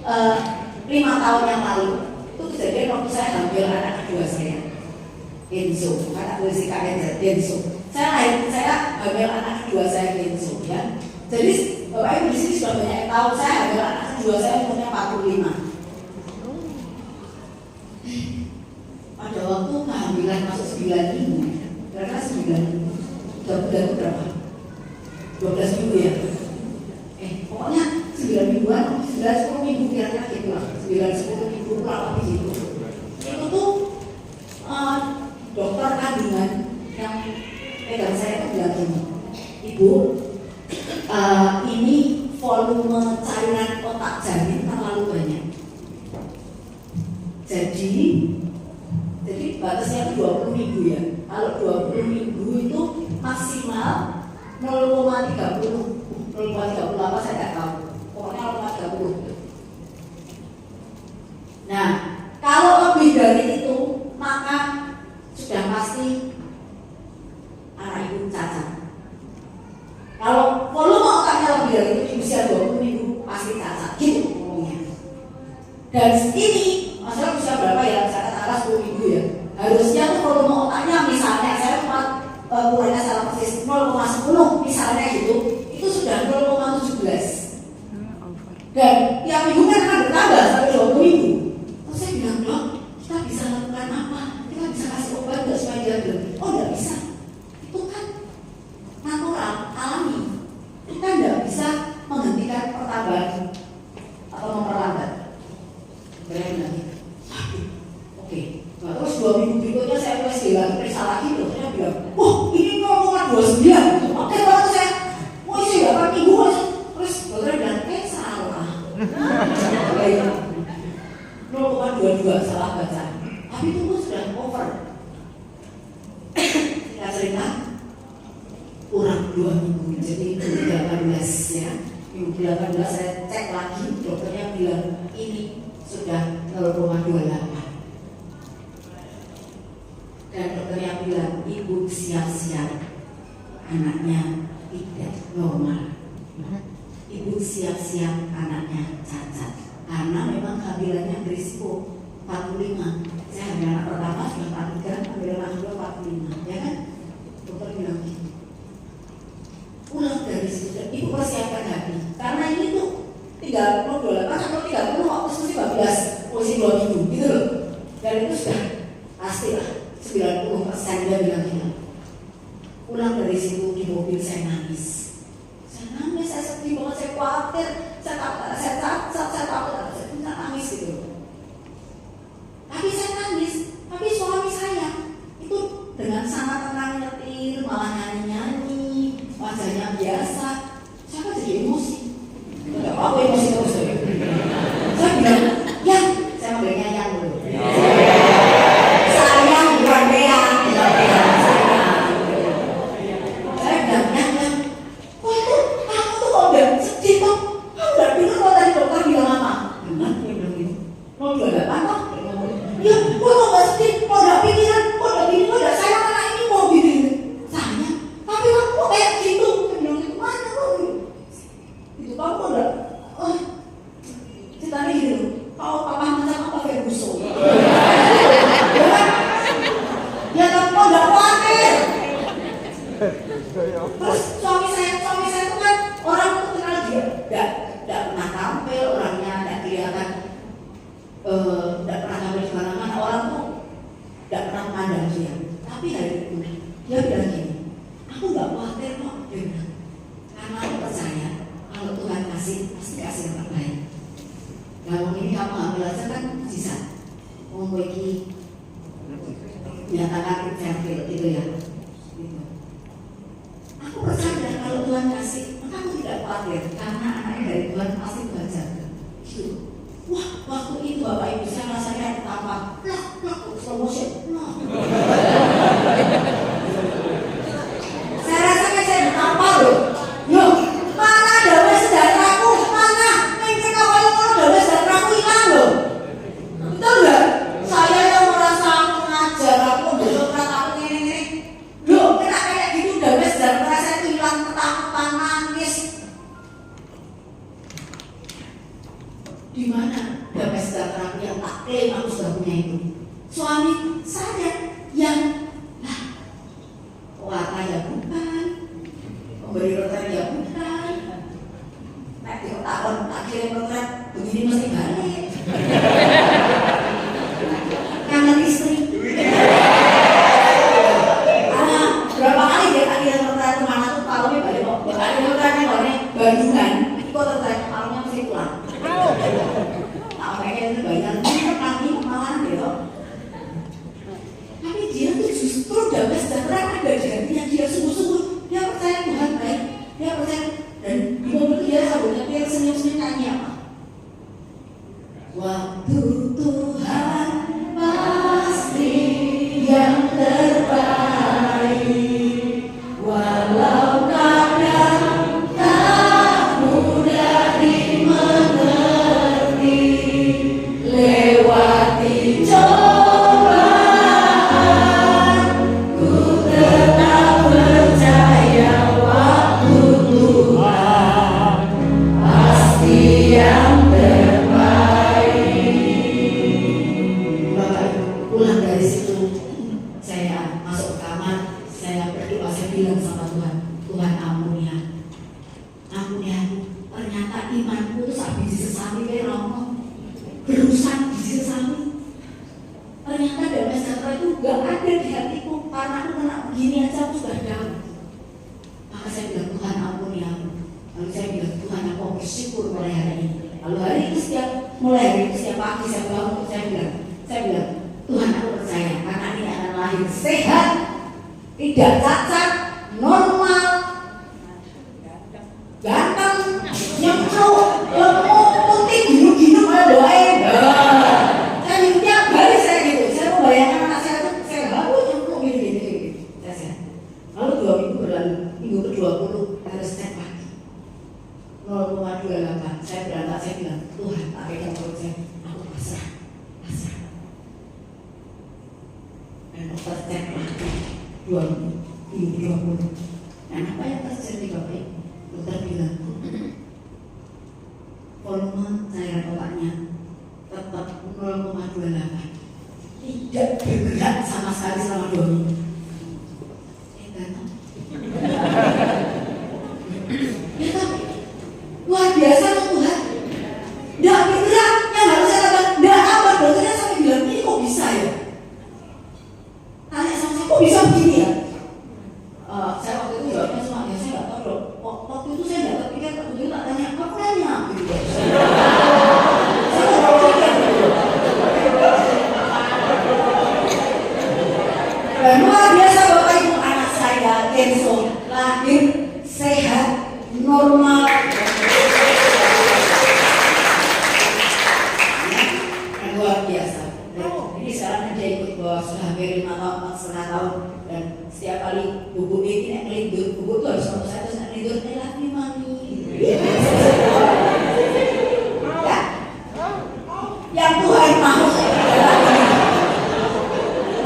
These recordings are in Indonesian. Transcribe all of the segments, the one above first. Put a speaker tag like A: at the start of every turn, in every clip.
A: uh, 5 tahun yang lalu itu kejadian waktu saya hamil anak kedua saya, Kenzo, anak bersih KNZ, Kenzo. Saya hamil anak kedua saya, Kenzo, ya. Jadi Bapak Ibu di sini sudah banyak yang tahu saya hamil anak kedua saya umurnya 45. Pada waktu kehamilan masuk 9 minggu, kira-kira 9 minggu, udah bulan berapa? 12 minggu ya. Pokoknya 9 mingguan, 9-10 minggu kira-kira gitu lah, 9-10 minggu kurang lebih gitu. Itu tuh dokter kandungan yang pegang saya itu bilang gini, Ibu, ini volume cairan otak janin terlalu banyak. Jadi batasnya itu 20 minggu ya. Kalau 20 minggu itu maksimal 0,30 apa saya tidak tahu. Pokoknya 0,30. Nah, kalau lebih dari itu maka sudah pasti anak ibu cacat. Kalau volume otaknya lebih dari itu di usia 20 minggu pasti cacat. Gitu ngomongnya. Dan ini masalah usia berapa ya? Misalkan atas 10 minggu ya. Harusnya tuh volume otaknya misalnya saya kurangnya salah persis 0,10 misalnya gitu, itu sudah 0,17. Dan tiap minggu kan akan bertambah sampai 20 minggu. Terus saya bilang, Dok, kita bisa lakukan apa? Kita bisa kasih obat nggak supaya dia berhenti? Oh, nggak bisa. Itu kan natural, alami. Kita nggak bisa menghentikan pertambahan atau memperlambat. Berani lagi. Oke. Nah, terus 2 minggu berikutnya saya USG lagi, periksa lagi, dokternya bilang, ini 0,29. Oke, waktu saya, isi 8 minggu, terus dokternya bilang, salah. 0,22 salah baca. Tapi itu pun sudah over. Kita cerita kurang 2 minggu, jadi 18 ya. Minggu 18 saya cek lagi, dokternya bilang ini sudah 0,28. Dan dokternya bilang ibu siap-siap anaknya tidak normal. Ibu siap-siap anaknya cacat. Karena memang kehamilannya berisiko 45. Saya hamil anak pertama sudah 43, hamil anak kedua 45, ya kan? Dokter bilang gitu. Pulang dari situ, ibu persiapkan hati. Karena ini tuh 38 atau 30 waktu mesti 15, posisi 2 minggu, gitu loh. Dan itu sudah pasti lah 90% dia bilang gitu. Pulang dari situ di mobil saya nangis, saya sedih banget, saya khawatir, saya takut, saya nangis gitu. Tapi saya nangis, tapi suami saya itu dengan sangat tenang nyetir, malah nyanyi-nyanyi, wajahnya biasa. Saya kan jadi emosi, nggak apa-apa emosi terus. Saya bilang, ya, saya manggilnya yang dulu. Sayang bukan Bea. Saya bilang, yang, kok itu kamu tuh kok udah sedih kok? Kamu udah dengar kalau tadi dokter bilang apa? Benar, dia bilang gitu. 028 kok? Ya, kok nggak sedih? Kok udah pikiran? Kok udah gini? Kok udah sayang anak ini mau gini? Sayang, tapi kamu kok kayak gitu? Dia bilang gitu, mana kok? Itu kamu udah, ceritanya gitu. Kalau papa macam apa Ferguson? Ya kan kok udah khawatir. Terus suami saya itu kan orang itu kenal dia, tidak pernah tampil orangnya, tidak kelihatan, tidak pernah tampil di mana-mana, orang tuh tidak pernah memandang dia. Tapi hari itu dia bilang gini, aku nggak khawatir kok, dia bilang, karena aku percaya kalau Tuhan kasih pasti kasih yang terbaik. Kalau ini kamu ambil aja kan bisa, mau pergi nyatakan infertil gitu ya. Gitu. Aku percaya kalau Tuhan kasih, maka aku tidak khawatir karena anaknya dari Tuhan pasti Tuhan jaga. Gitu. Wah, waktu itu Bapak Ibu saya rasanya apa? Slow motion. Saya rasakan saya ditampar loh. Yo, mana damai sejahteraku? Mana? Mungkin kalau damai sejahteraku hilang loh. Betul nggak? Saya yang merasa aku ngajar, aku besok Di mana damai sejahtera yang tak klaim aku sudah punya itu? Suami saya yang warna ya bukan, memberi roti ya bukan. Nah, kalau takon tak kirim roti begini mesti balik. Kangen istri. Berapa kali dia tak kirim roti kemana tuh tahunya balik kok. Ya kali roti orangnya Bandungan, kok roti malamnya mesti pulang. Tak kayaknya itu banyak kami malah gitu. Tapi dia tuh justru damai sejahtera ada di hatinya. Dia sungguh-sungguh, dia percaya Tuhan baik, dia percaya. Dan di mobil dia sabunnya dia senyum-senyum nyanyi apa? Waktu Tuhan pasti yang terbaik, walau kadang tak mudah dimengerti, lewati cobaan, ku tetap percaya waktu Tuhan pasti yang pulang dari situ, saya masuk ke kamar, saya berdoa, saya bilang sama Tuhan, Tuhan ampuni aku, ternyata imanku itu sak biji sesami kayak romo, berusaha biji sesami. Ternyata damai sejahtera itu gak ada di hatiku, karena aku kena begini aja aku sudah down. Maka saya bilang, Tuhan ampuni aku. Lalu saya bilang, Tuhan aku bersyukur mulai hari ini. Lalu hari itu mulai hari itu setiap pagi saya bangun, saya bilang, Tuhan aku percaya anak ini akan lahir sehat, tidak cacat, normal, ganteng, nyemplung, lemuk, putih, ginu-ginu malah doain. Saya minum tiap hari saya gitu. Saya membayangkan anak saya itu saya baru nyemplung gini. Lalu 2 minggu berlalu, minggu ke-20 harus cek lagi 0,28. Saya berangkat, saya bilang, Tuhan tak pegang perut saya, aku pasrah. Dan dokter cek lagi 2020. Dan apa yang terjadi Bapak? Dokter bilang volume cairan otaknya tetap 0,28, tidak bergerak sama sekali selama 2 minggu. Ya kan? Luar biasa Tuhan. Tidak bergerak, yang harus saya lakukan tidak apa. Dokternya sampai bilang ini kok bisa ya? Tanya sama saya, kok bisa begini ya? Saya waktu itu jawabnya cuma, ya saya nggak tahu dok. Waktu itu saya nggak terpikir, waktu itu tak tanya, kamu nanya? Gitu. Saya nggak terpikir. Dan luar biasa Bapak Ibu, anak saya Kenzo lahir sehat, normal. Dan luar biasa. Ini sekarang dia ikut bawa sudah hampir 5 tahun, 4,5 tahun. Dan setiap kali bubuk ini ngelindur, bubuk itu harus sama saya terus ngelindur, lagi mami. Ya, yang Tuhan mau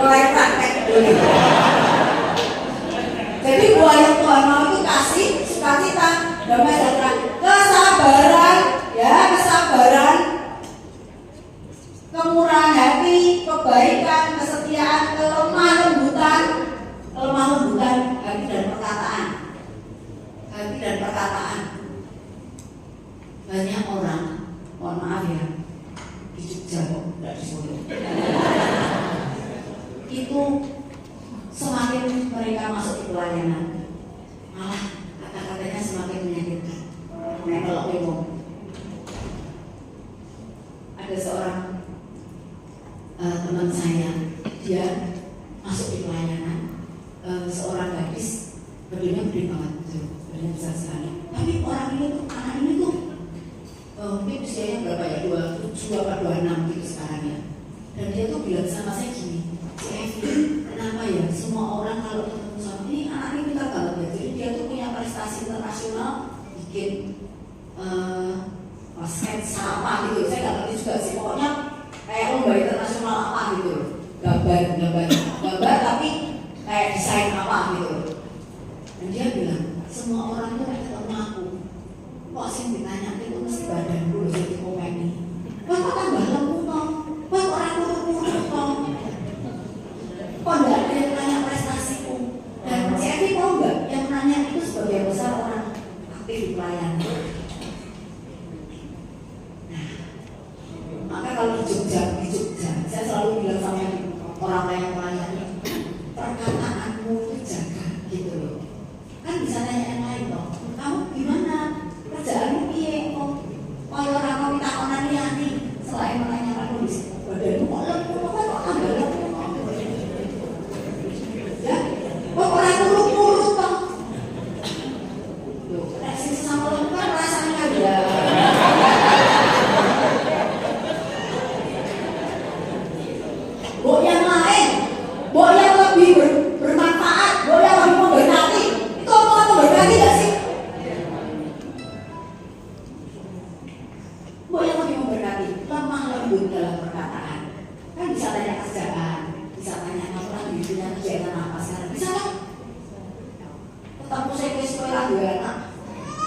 A: mulai praktek dulu. Jadi buah yang Tuhan mau itu kasih sukacita, damai sejahtera, kesabaran, kemurahan hati, kebaikan, kesetiaan, kelemah lembutan, hati dan perkataan. Banyak orang, mohon maaf ya, di Jogja kok, tidak di Solo. Itu semakin mereka masuk di pelayanan, malah kata-katanya semakin menyakitkan. Kalau ngomong, ada seorang teman saya, dia masuk di pelayanan, seorang gadis, badannya gede banget, badannya besar sekali. Tapi orang ini tuh, anak ini tuh, mungkin usianya berapa ya, 27 atau 26 gitu sekarang ya. Dan dia tuh bilang sama saya gini, kenapa ya semua orang kalau ketemu sama ini, anak ini pintar banget ya. Jadi dia tuh punya prestasi internasional, bikin sketsa apa gitu, saya nggak ngerti juga sih, pokoknya kayak lomba internasional apa gitu, gambar tapi kayak desain apa gitu. Dan dia bilang semua orang tuh ketemu aku, kok sih ditanya itu mesti badan dulu jadi komedi. Jogja, saya selalu bilang sama orang yang melayani, perkataanmu itu jaga gitu loh. Kan bisa nanya yang lain loh, kamu gimana? Kerjaanmu piye kok? Kalau orang mau minta onan liyane selain menanyakan kondisi badanmu kok lemah kok tambah lemah. Ya, kok orang kurus toh? Loh, nek sing sama lemah kan rasanya ya. Buat yang lain, buat yang lebih bermanfaat, buat yang lebih memberkati. Itu omongan memberkati gak sih? Buat yang lebih memberkati, lemah lembut dalam perkataan. Kan bisa tanya kerjaan, bisa tanya kamu lagi punya kegiatan apa sekarang, bisa kan? Ketemu saya ke sekolah lagi anak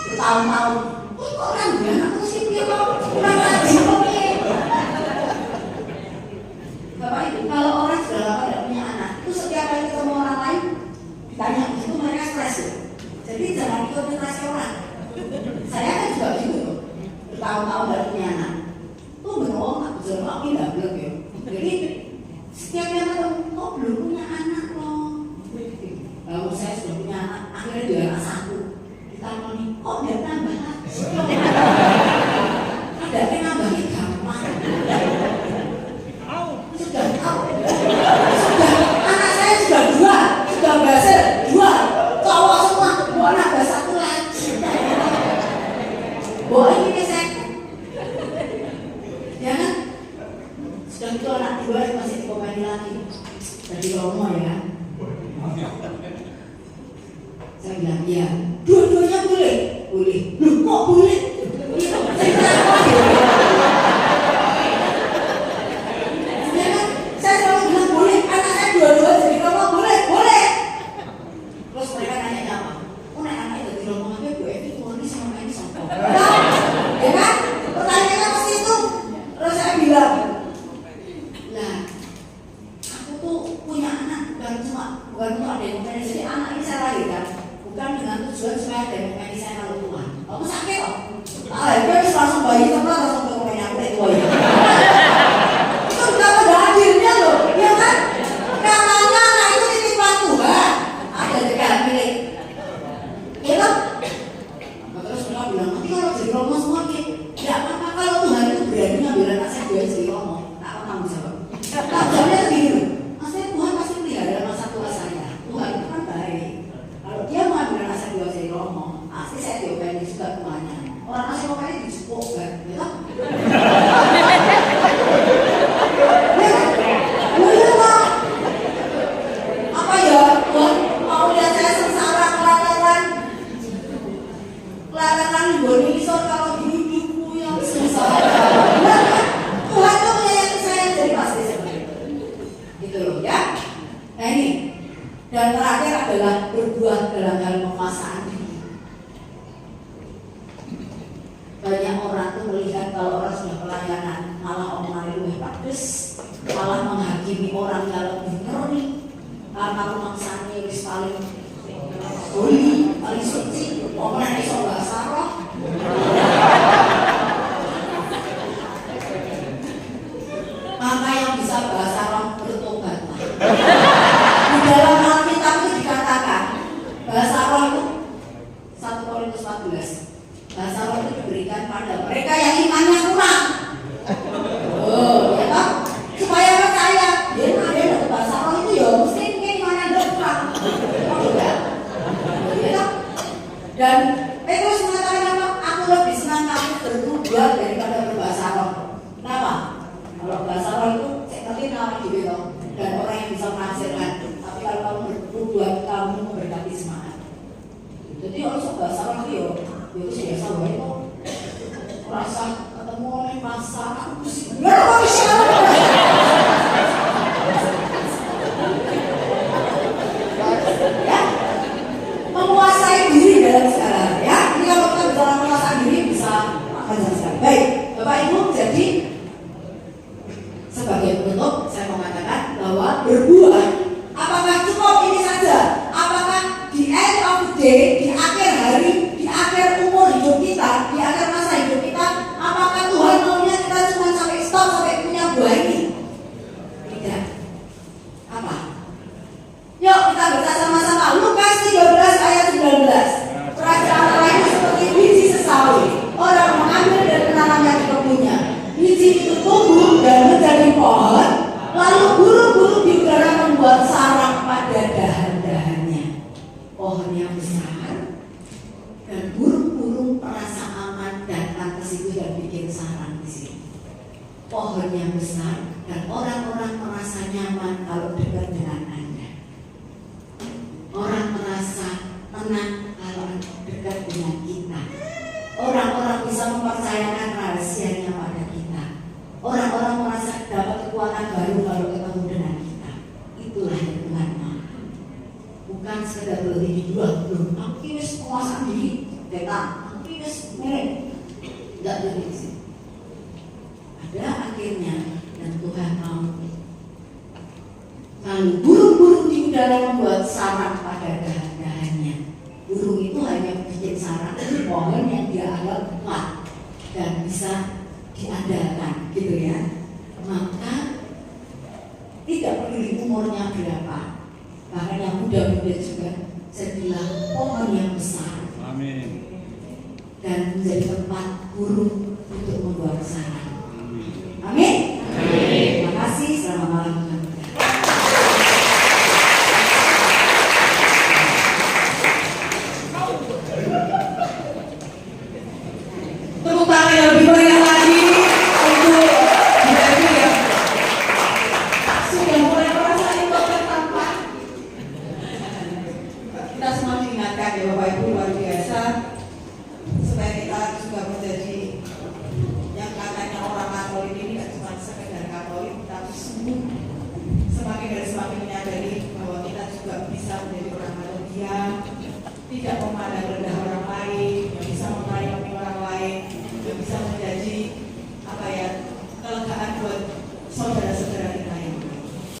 A: bertahun-tahun, kok orang dia anak terus dia mau kurang ngaji kok nih. Bapak Ibu, kalau orang sudah lama tidak punya anak, itu setiap kali ketemu orang lain ditanya itu mereka stres ya. Jadi jangan ikut interasi orang. Saya kan juga gitu, bertahun-tahun tidak punya anak. Itu benar nggak betul, aku tidak bilang ya. Jadi setiap yang ketemu kok belum punya anak loh. Kalau saya sudah punya anak, akhirnya dia anak satu. Ditanya kok dia tambah lagi? Ada yang nambahnya gampang. Sudah tahu, sudah anak saya sudah dua, sudah berhasil dua, cowok semua, mau nambah satu lagi. Boleh ini saya, ya kan? Sudah itu anak dua masih dikomeni lagi, jadi romo ya. Saya bilang ya, dua-duanya boleh, loh kok boleh? Saya selalu bilang boleh, anak saya dua-dua jadi romo boleh. Terus mereka nanya apa? Oh nek anak itu jadi romo apa Bu Evi tuh sama ini sama. Ya kan? Pertanyaannya pasti itu. Terus saya bilang, nah aku tuh punya anak bukan cuma ada yang mau jadi anak ini saya lahirkan bukan dengan tujuan supaya ada yang mau saya kalau tua. Kamu sakit kok? Dia harus langsung bayi tempat langsung ke rumahnya aku tua ya. Itu udah pada hadirnya loh, ya kan? Katanya anak itu titipan Tuhan, ada dekat milik. Ya kan? Terus mereka bilang nanti kalau jadi romo semua ya apa-apa kalau Tuhan itu berani ngambil anak saya dia jadi romo, tak akan tanggung jawab. Tak jawabnya begini, maksudnya Tuhan pasti melihara masa tua saya. Tuhan itu kan baik. Kalau dia mau ambil anak saya dia jadi romo, pasti saya diopeni juga tuanya. Orang asli openi dijupuk kan, ya kan? Apa ya, Tuhan mau lihat saya sengsara kelarangan goni isor kalau di hidupku yang sengsara. Tuhan itu menyayangi saya jadi pasti seperti itu. Gitu loh ya. Nah ini, dan terakhir adalah berbuat dalam hal penguasaan diri. Banyak orang tuh melihat kalau orang sudah pelayanan malah omongannya lebih bagus, malah menghakimi orang yang lebih ngeri karena rumangsanya wis paling holy, paling suci, omongan iso bahasa roh. Maka yang bisa bahasa roh bertobatlah. Di dalam Alkitab itu dikatakan bahasa roh itu 1 Korintus 14. Bahasa roh itu diberikan pada mereka yang imannya kurang. Oh, ya toh? Supaya percaya. Dia ada bahasa roh itu ya mesti mungkin imannya kurang. Oh, enggak. Ya toh? Dan Petrus mengatakan apa? Aku lebih senang kamu berbuat daripada berbahasa roh. Kenapa? Kalau bahasa roh itu seperti nama gitu toh. Dan orang yang bisa menghasilkan. Tapi kalau kamu berbuat, kamu memberkati semangat. Jadi orang bahasa roh itu itu biasa banget kok. Rasa ketemu oleh pasar aku pusing. Ya, menguasai diri dalam segala ya. Ini kalau kita bicara menguasai diri bisa makan sekali. Baik, Bapak Ibu, jadi sebagai penutup saya mau mengatakan bahwa berbuat apakah cukup ini saja? Apakah di end of the day, di akhir hari, di akhir umur hidup kita, di akhir masa hidup kita, apakah Tuhan maunya kita cuma sampai stop sampai punya pohon yang besar dan orang-orang merasa nyaman kalau dekat dengan Anda. Orang merasa tenang kalau dekat dengan kita. Orang-orang bisa mempercayakan rahasianya pada kita. Orang-orang merasa dapat kekuatan baru kalau ketemu dengan kita. Itulah yang Tuhan mau. Bukan sekedar berdiri dua, belum. Aku ini penguasaan diri, kita. Aku ini merek. Tidak begitu. Ada akhirnya dan Tuhan mau. Lalu burung-burung di udara membuat sarang pada dahan-dahannya. Burung itu hanya bikin sarang di pohon yang dia anggap kuat dan bisa diandalkan, gitu ya. Maka tidak peduli umurnya berapa, bahkan yang muda-muda juga, saya bilang pohon yang besar.
B: Amin.
A: Dan menjadi tempat burung untuk membuat sarang. Amin. Terima kasih. Selamat malam. Tepuk tangan yang lebih meriah lagi untuk Ibu yang sudah mulai merasakan dokter tampak. Kita semua diingatkan ya Bapak Ibu, luar biasa, supaya kita juga menjadi yang katanya orang Katolik ini tidak cuma sekedar Katolik, tapi semakin dan semakin menyadari bahwa kita juga bisa menjadi orang Katolik yang tidak memandang rendah orang